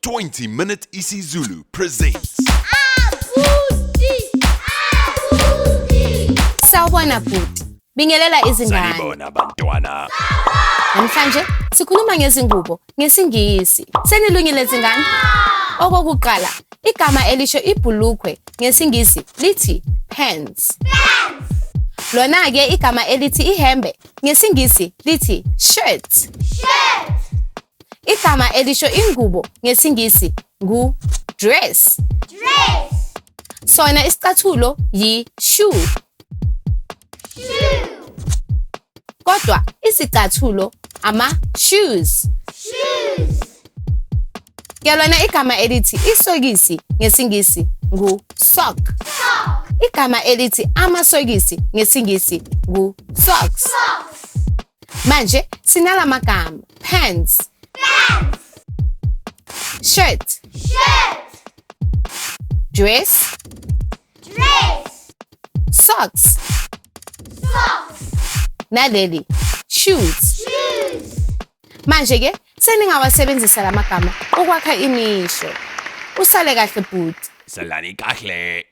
20-minute isiZulu presents. Sawubona bhuti, bingelela izingane. Sanibona bantwana. Namhlanje sikhuluma ngezingubo ngesingisi. Senilungile izingane? Okokuqala, igama elisho ibhulukwe ngesingisi lithi pants. Lona ke igama elithi ihembe ngesingisi lithi shirt. Igama elisho ingubo ngesingisi ngu dress. Sona isicathulo yi shoe. Kodwa izicathulo ama shoes. Yalona igama elithi isokisi ngesingisi ngu sock. Igama elithi amasokisi ngesingisi ngu socks. Manje sinala magama pants, shirt, dress, socks, naleli shoes. Manje ke seningawasebenzisa lamagama ukwakha imisho. Usale kahle bhuti. Salani kahle.